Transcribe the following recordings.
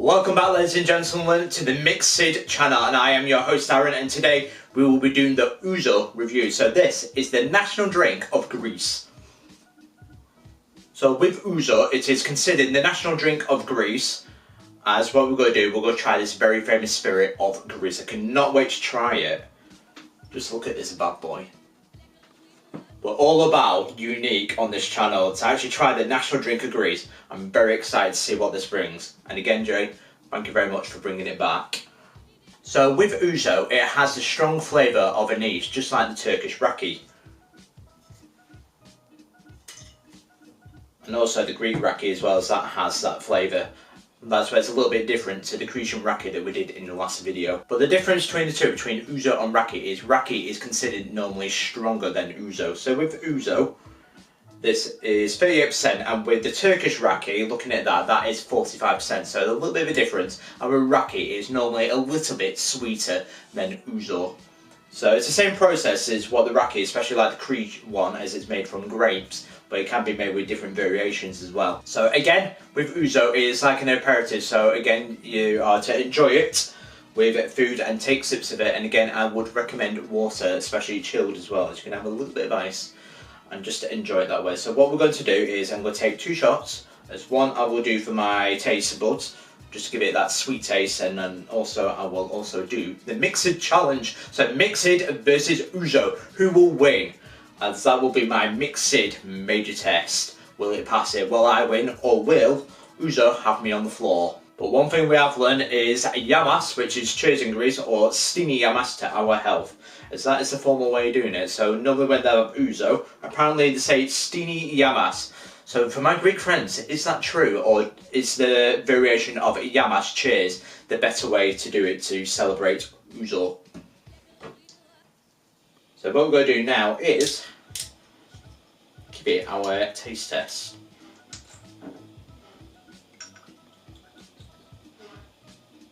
Welcome back, ladies and gentlemen, to the Mixedsid channel, and I am your host Aaron, and today we will be doing the Ouzo review. So this is the national drink of Greece. So with Ouzo, it is considered the national drink of Greece. As what we're going to do, we're going to try this very famous spirit of Greece. I cannot wait to try it. Just look at this bad boy. We're all about unique on this channel to actually try the national drink of Greece. I'm very excited to see what this brings. And again, Jay, thank you very much for bringing it back. So with Ouzo, it has the strong flavour of anise, just like the Turkish raki. And also the Greek raki as well, as that has that flavour. That's where it's a little bit different to the Grecian raki that we did in the last video. But the difference between the two, between Ouzo and raki is considered normally stronger than Ouzo. So with Ouzo, this is 38%, and with the Turkish raki, looking at that, that is 45%. So a little bit of a difference. And with raki, it's normally a little bit sweeter than Ouzo. So it's the same process as what the raki, especially like the Greek one, as it's made from grapes, but it can be made with different variations as well. So again, with Ouzo, it is like an aperitif. So again, you are to enjoy it with food and take sips of it. And again, I would recommend water, especially chilled as well, as you can have a little bit of ice and just to enjoy it that way. So what we're going to do is I'm going to take 2 shots. As one I will do for my taste buds, just to give it that sweet taste, and then also I will also do the Mixed challenge. So Mixed versus Ouzo, who will win? As that will be my Mixed major test. Will it pass it? Will I win, or will Ouzo have me on the floor? But one thing we have learned is yamas, which is cheers in Greece, or stini yamas to our health, as that is the formal way of doing it. So normally when they have Ouzo, apparently they say stini yamas. So for my Greek friends, is that true, or is the variation of yamas, cheers, the better way to do it to celebrate Ouzo? So what we're going to do now is give it our taste test.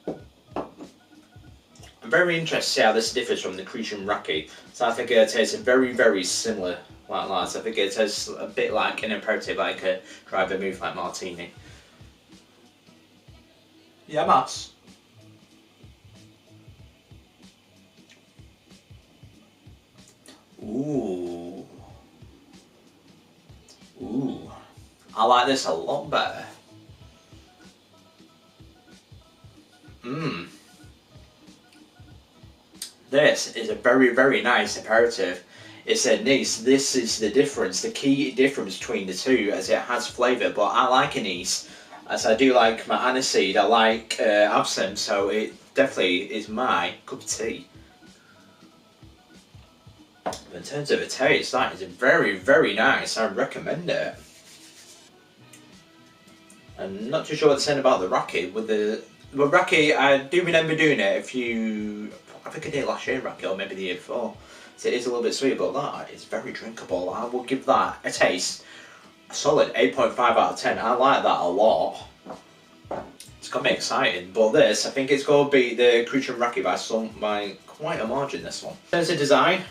I'm very interested to see how this differs from the Grecian raki. So I think it tastes very, very similar like that. So I think it tastes a bit like an aperitif, like a dry vermouth, like martini. Yamas. Ooh. Ooh. I like this a lot better. Mmm. This is a very, very nice aperitif. It's anise. This is the difference, the key difference between the two, as it has flavour. But I like anise, as I do like my aniseed. I like absinthe, so it definitely is my cup of tea. But in terms of a taste, that is very, very nice. I recommend it. I'm not too sure what to say about the raki. With the raki, I do remember doing it I think I did last year raki, or maybe the year before. So it is a little bit sweet, but that is very drinkable. I will give that a taste, a solid 8.5 out of 10. I like that a lot. It's got me excited. But this, I think it's going to beat the Grecian raki by quite a margin, this one. In terms of design,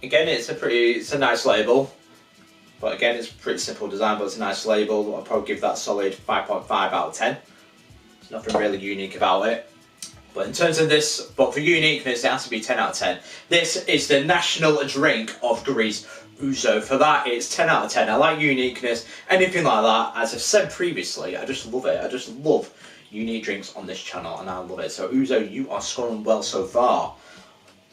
again, it's a nice label. But again, it's a pretty simple design, but it's a nice label. I'll probably give that solid 5.5 out of 10. There's nothing really unique about it. But in terms of this, but for uniqueness, it has to be 10 out of 10. This is the national drink of Greece, Ouzo. For that, it's 10 out of 10. I like uniqueness, anything like that. As I've said previously, I just love it. I just love unique drinks on this channel, and I love it. So Ouzo, you are scoring well so far.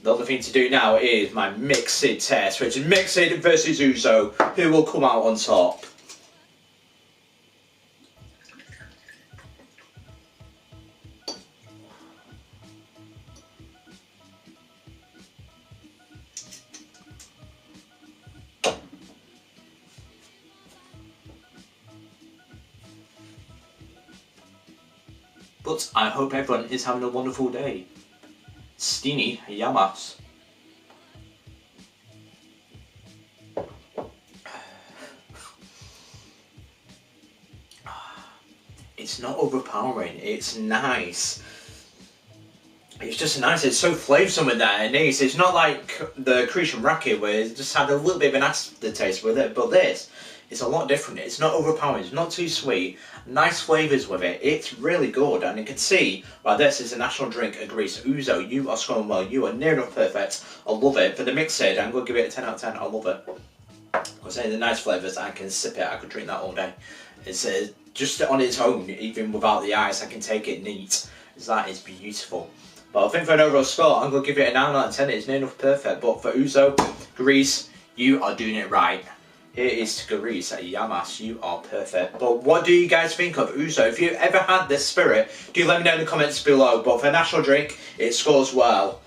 The other thing to do now is my Mixed test, which is Mixed versus Ouzo. Who will come out on top? But I hope everyone is having a wonderful day. Stini yamas. It's not overpowering, it's nice. It's just nice, it's so flavoursome with that anise. It's not like the Grecian raki where it just had a little bit of an aftertaste with it, but this it's a lot different. It's not overpowering, it's not too sweet. Nice flavours with it. It's really good, and you can see, right, this is a national drink of Greece. Ouzo, you are scoring well. You are near enough perfect. I love it. For the Mixedsid, I'm going to give it a 10 out of 10. I love it. I was saying the nice flavours, I can sip it. I could drink that all day. It's just on its own, even without the ice, I can take it neat. That is beautiful. But I think for an overall score, I'm going to give it a 9 out of 10. It's near enough perfect. But for Ouzo, Greece, you are doing it right. Here is to Greece at Yamas, you are perfect. But what do you guys think of Ouzo? If you ever had this spirit, do let me know in the comments below. But for a national drink, it scores well.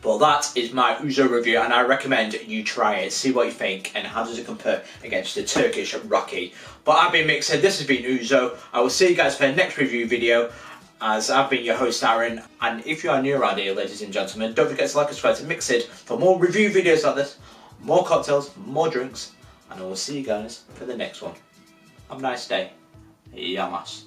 But that is my Ouzo review, and I recommend you try it, see what you think, and how does it compare against the Turkish raki. But I've been Mixed, this has been Ouzo. I will see you guys for the next review video, as I've been your host Aaron. And if you are new around here, ladies and gentlemen, don't forget to like and subscribe to Mixed for more review videos like this, more cocktails, more drinks, and I will see you guys for the next one. Have a nice day. Yamas.